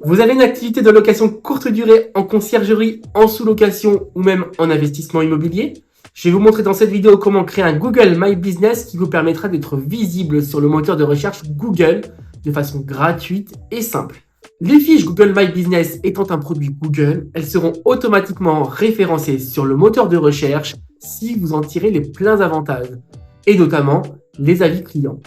Vous avez une activité de location courte durée en conciergerie, en sous-location ou même en investissement immobilier? Je vais vous montrer dans cette vidéo comment créer un Google My Business qui vous permettra d'être visible sur le moteur de recherche Google de façon gratuite et simple. Les fiches Google My Business étant un produit Google, elles seront automatiquement référencées sur le moteur de recherche si vous en tirez les pleins avantages, et notamment les avis clients.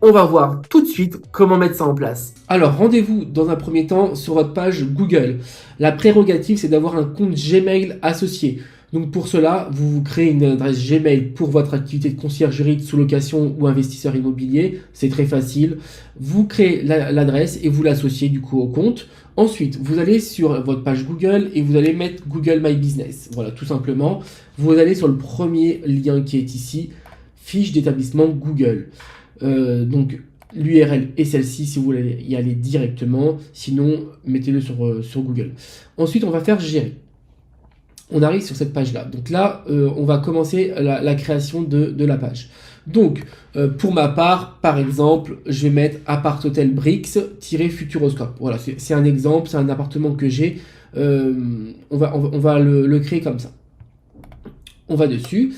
On va voir tout de suite comment mettre ça en place. Alors, rendez-vous dans un premier temps sur votre page Google. La prérogative, c'est d'avoir un compte Gmail associé. Donc pour cela, vous créez une adresse Gmail pour votre activité de conciergerie, de sous-location ou investisseur immobilier. C'est très facile. Vous créez l'adresse et vous l'associez du coup au compte. Ensuite, vous allez sur votre page Google et vous allez mettre Google My Business. Voilà, tout simplement. Vous allez sur le premier lien qui est ici, fiche d'établissement Google. Donc l'URL est celle-ci si vous voulez y aller directement, sinon mettez-le sur Google. Ensuite on va faire gérer. On arrive sur cette page là. Donc là on va commencer la création de la page. Donc pour ma part, par exemple, je vais mettre appart hôtel Brix-Futuroscope. Voilà, c'est un exemple, c'est un appartement que j'ai. On va le créer comme ça. On va dessus.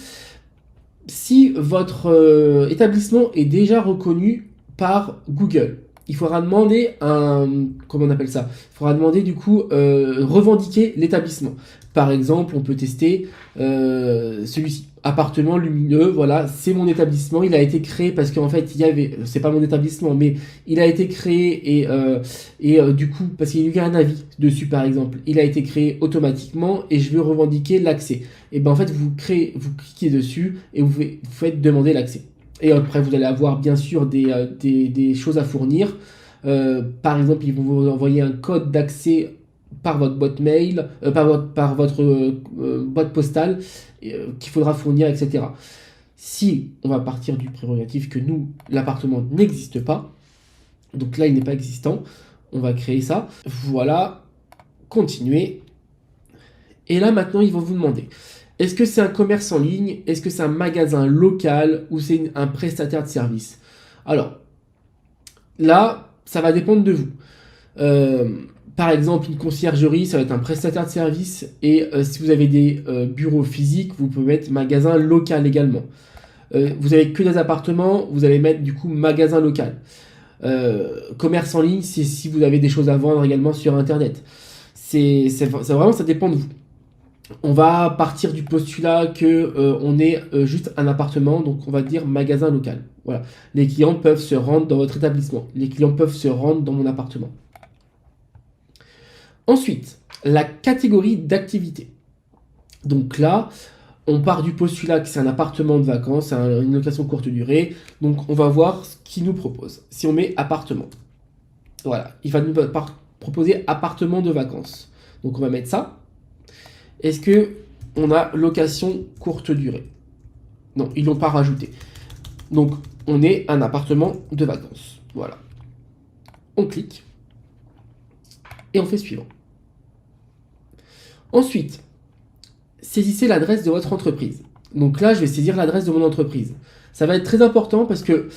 Si votre établissement est déjà reconnu par Google, il faudra demander comment on appelle ça? Il faudra demander du coup revendiquer l'établissement. Par exemple, on peut tester celui-ci. Appartement lumineux, voilà, c'est mon établissement. Il a été créé parce qu'en fait, c'est pas mon établissement, mais il a été créé et du coup, parce qu'il y a un avis dessus par exemple, il a été créé automatiquement et je veux revendiquer l'accès. Et ben en fait, vous cliquez dessus et vous faites demander l'accès. Et après, vous allez avoir bien sûr des choses à fournir. Par exemple, ils vont vous envoyer un code d'accès par votre boîte mail, par votre boîte postale qu'il faudra fournir, etc. Si on va partir du prérogatif que nous, l'appartement n'existe pas, donc là il n'est pas existant, on va créer ça. Voilà, continuer. Et là maintenant ils vont vous demander, est-ce que c'est un commerce en ligne, est-ce que c'est un magasin local ou c'est un prestataire de service? Alors, là, ça va dépendre de vous. Par exemple, une conciergerie, ça va être un prestataire de service. Et si vous avez des bureaux physiques, vous pouvez mettre magasin local également. Vous avez que des appartements, vous allez mettre du coup magasin local. Commerce en ligne, c'est si vous avez des choses à vendre également sur Internet. Vraiment, ça dépend de vous. On va partir du postulat que on est juste un appartement, donc on va dire magasin local. Voilà. Les clients peuvent se rendre dans votre établissement. Les clients peuvent se rendre dans mon appartement. Ensuite, la catégorie d'activité. Donc là, on part du postulat que c'est un appartement de vacances, une location courte durée. Donc on va voir ce qu'il nous propose. Si on met appartement, voilà, il va nous proposer appartement de vacances. Donc on va mettre ça. Est-ce que on a location courte durée? Non, ils l'ont pas rajouté. Donc on est un appartement de vacances. Voilà. On clique et on fait suivant. Ensuite, saisissez l'adresse de votre entreprise. Donc là, je vais saisir l'adresse de mon entreprise. Ça va être très important parce que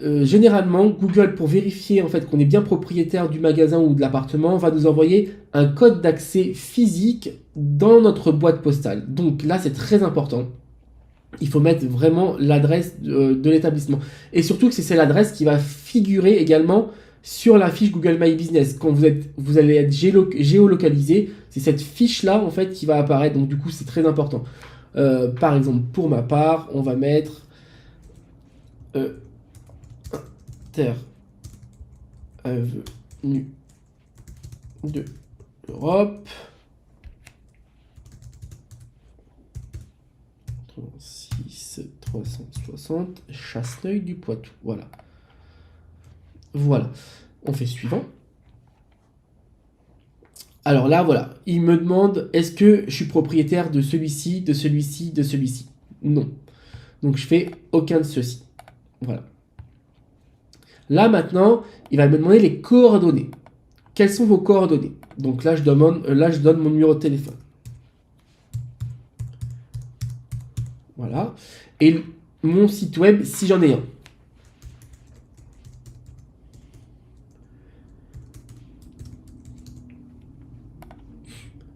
généralement, Google, pour vérifier en fait qu'on est bien propriétaire du magasin ou de l'appartement, va nous envoyer un code d'accès physique dans notre boîte postale. Donc là, c'est très important. Il faut mettre vraiment l'adresse de l'établissement. Et surtout que c'est l'adresse qui va figurer également sur la fiche Google My Business. Quand vous allez être géolocalisé, c'est cette fiche-là en fait qui va apparaître. Donc du coup, c'est très important. Par exemple, pour ma part, on va mettre Terre Avenue de l'Europe. 36 360 Chasseneuil du Poitou. Voilà. Voilà. On fait suivant. Alors là, voilà. Il me demande est-ce que je suis propriétaire de celui-ci, de celui-ci, de celui-ci? Non. Donc je fais aucun de ceux-ci. Voilà. Là maintenant, il va me demander les coordonnées. Quelles sont vos coordonnées? Donc là, je donne mon numéro de téléphone. Voilà. Et mon site web, si j'en ai un.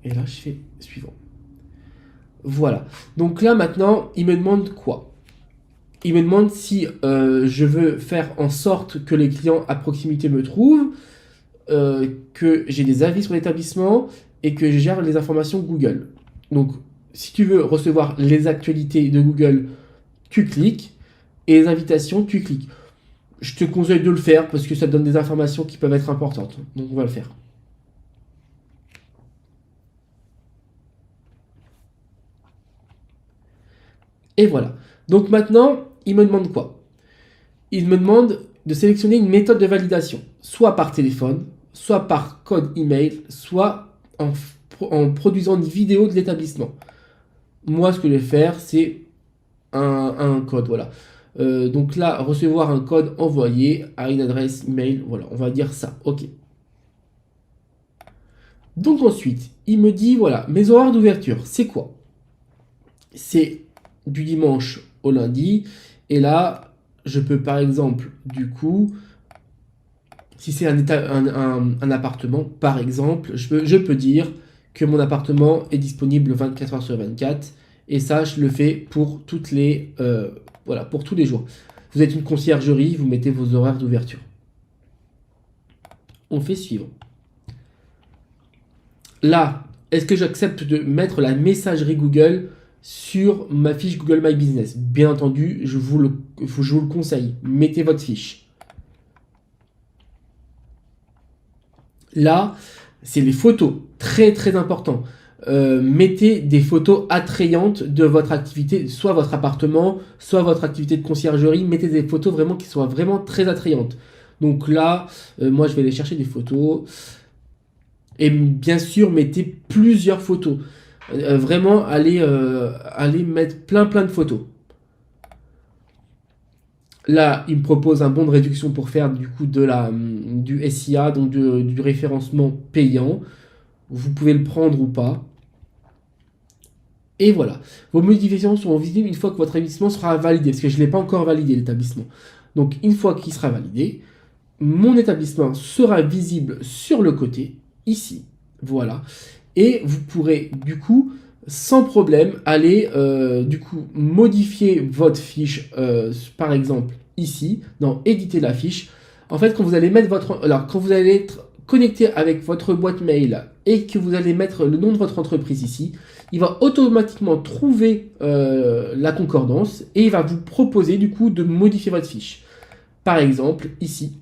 Et là, je fais suivant. Voilà. Donc là, maintenant, il me demande quoi? Il me demande si je veux faire en sorte que les clients à proximité me trouvent, que j'ai des avis sur l'établissement et que je gère les informations Google. Donc, si tu veux recevoir les actualités de Google, tu cliques, et les invitations, tu cliques. Je te conseille de le faire parce que ça te donne des informations qui peuvent être importantes. Donc, on va le faire. Et voilà. Donc maintenant, il me demande quoi? Il me demande de sélectionner une méthode de validation, soit par téléphone, soit par code email, soit en produisant une vidéo de l'établissement. Moi, ce que je vais faire, c'est un code, voilà. Donc là, recevoir un code envoyé à une adresse email, voilà, on va dire ça, ok. Donc ensuite, il me dit, voilà, mes horaires d'ouverture, c'est quoi? C'est du dimanche au lundi, et là, je peux par exemple, du coup, si c'est un appartement, par exemple, je peux dire que mon appartement est disponible 24 heures sur 24, et ça, je le fais pour voilà, pour tous les jours. Vous êtes une conciergerie, vous mettez vos horaires d'ouverture. On fait suivant. Là, est-ce que j'accepte de mettre la messagerie Google sur ma fiche Google My Business? Bien entendu, je vous le conseille. Mettez votre fiche. Là, c'est les photos. Très, très important. Mettez des photos attrayantes de votre activité, soit votre appartement, soit votre activité de conciergerie. Mettez des photos vraiment qui soient vraiment très attrayantes. Donc là, moi, je vais aller chercher des photos. Et bien sûr, mettez plusieurs photos. Vraiment, allez mettre plein de photos. Là, il me propose un bon de réduction pour faire du coup du SIA, donc du référencement payant. Vous pouvez le prendre ou pas. Et voilà. Vos modifications seront visibles une fois que votre établissement sera validé, parce que je ne l'ai pas encore validé, l'établissement. Donc, une fois qu'il sera validé, mon établissement sera visible sur le côté, ici. Voilà. Et vous pourrez, du coup, sans problème, aller du coup modifier votre fiche, par exemple ici, dans éditer la fiche. En fait, quand vous allez mettre quand vous allez être connecté avec votre boîte mail et que vous allez mettre le nom de votre entreprise ici, il va automatiquement trouver la concordance et il va vous proposer du coup de modifier votre fiche. Par exemple, ici,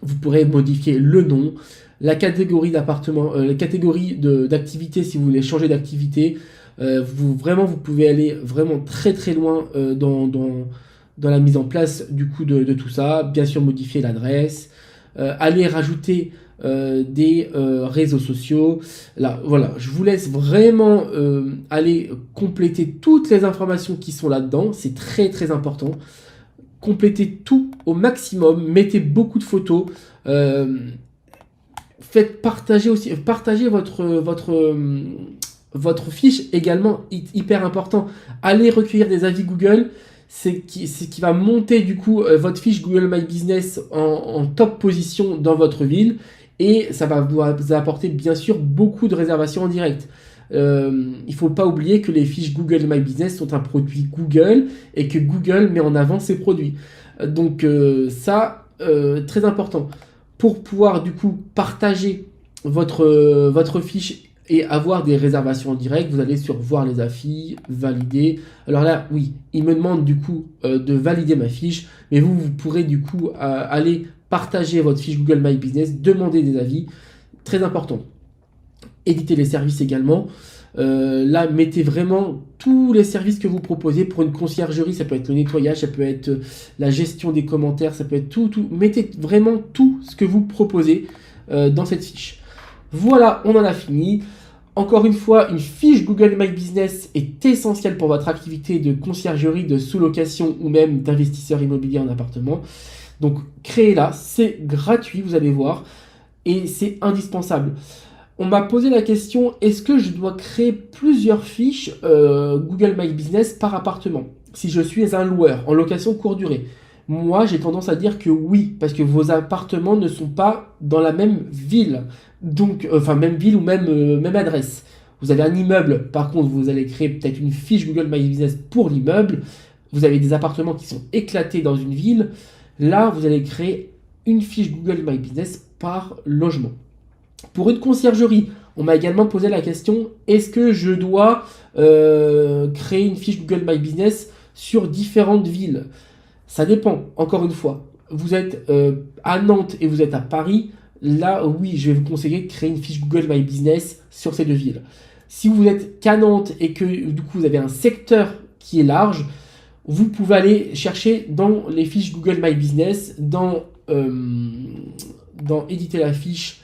vous pourrez modifier le nom, la catégorie d'appartement, la catégorie d'activité si vous voulez changer d'activité. Vous pouvez aller vraiment très loin dans la mise en place du coup de tout ça. Bien sûr, modifier l'adresse, aller rajouter des réseaux sociaux. Là, voilà, je vous laisse vraiment aller compléter toutes les informations qui sont là-dedans. C'est très important. Complétez tout au maximum. Mettez beaucoup de photos. Faites partager aussi, partagez votre fiche également, hyper important. Allez recueillir des avis Google, c'est qui va monter du coup votre fiche Google My Business en top position dans votre ville et ça va vous apporter bien sûr beaucoup de réservations en direct. Il ne faut pas oublier que les fiches Google My Business sont un produit Google et que Google met en avant ses produits. Donc ça, très important. Pour pouvoir du coup partager votre fiche et avoir des réservations en direct, vous allez sur voir les avis, valider. Alors là, oui, il me demande du coup de valider ma fiche, mais vous pourrez du coup aller partager votre fiche Google My Business, demander des avis, très important. Éditer les services également. Là, mettez vraiment tous les services que vous proposez pour une conciergerie. Ça peut être le nettoyage, ça peut être la gestion des commentaires, ça peut être tout. Mettez vraiment tout ce que vous proposez dans cette fiche. Voilà, on en a fini. Encore une fois, une fiche Google My Business est essentielle pour votre activité de conciergerie, de sous-location ou même d'investisseur immobilier en appartement. Donc, créez-la, c'est gratuit, vous allez voir, et c'est indispensable. On m'a posé la question, est-ce que je dois créer plusieurs fiches Google My Business par appartement si je suis un loueur en location courte durée? Moi, j'ai tendance à dire que oui, parce que vos appartements ne sont pas dans la même ville. Donc, enfin, même ville ou même adresse. Vous avez un immeuble, par contre, vous allez créer peut-être une fiche Google My Business pour l'immeuble. Vous avez des appartements qui sont éclatés dans une ville. Là, vous allez créer une fiche Google My Business par logement. Pour une conciergerie, on m'a également posé la question, est-ce que je dois créer une fiche Google My Business sur différentes villes? Ça dépend, encore une fois. Vous êtes à Nantes et vous êtes à Paris, là oui, je vais vous conseiller de créer une fiche Google My Business sur ces deux villes. Si vous êtes qu'à Nantes et que du coup vous avez un secteur qui est large, vous pouvez aller chercher dans les fiches Google My Business, dans éditer la fiche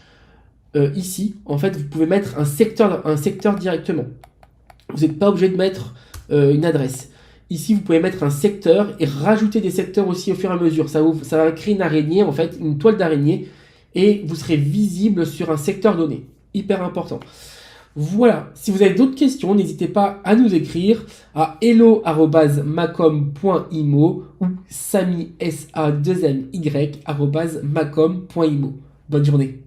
ici. En fait, vous pouvez mettre un secteur directement. Vous n'êtes pas obligé de mettre une adresse. Ici, vous pouvez mettre un secteur et rajouter des secteurs aussi au fur et à mesure. Ça va créer une araignée, en fait, une toile d'araignée, et vous serez visible sur un secteur donné. Hyper important. Voilà, si vous avez d'autres questions, n'hésitez pas à nous écrire à hello@macom.imo ou samy@macom.imo. Bonne journée.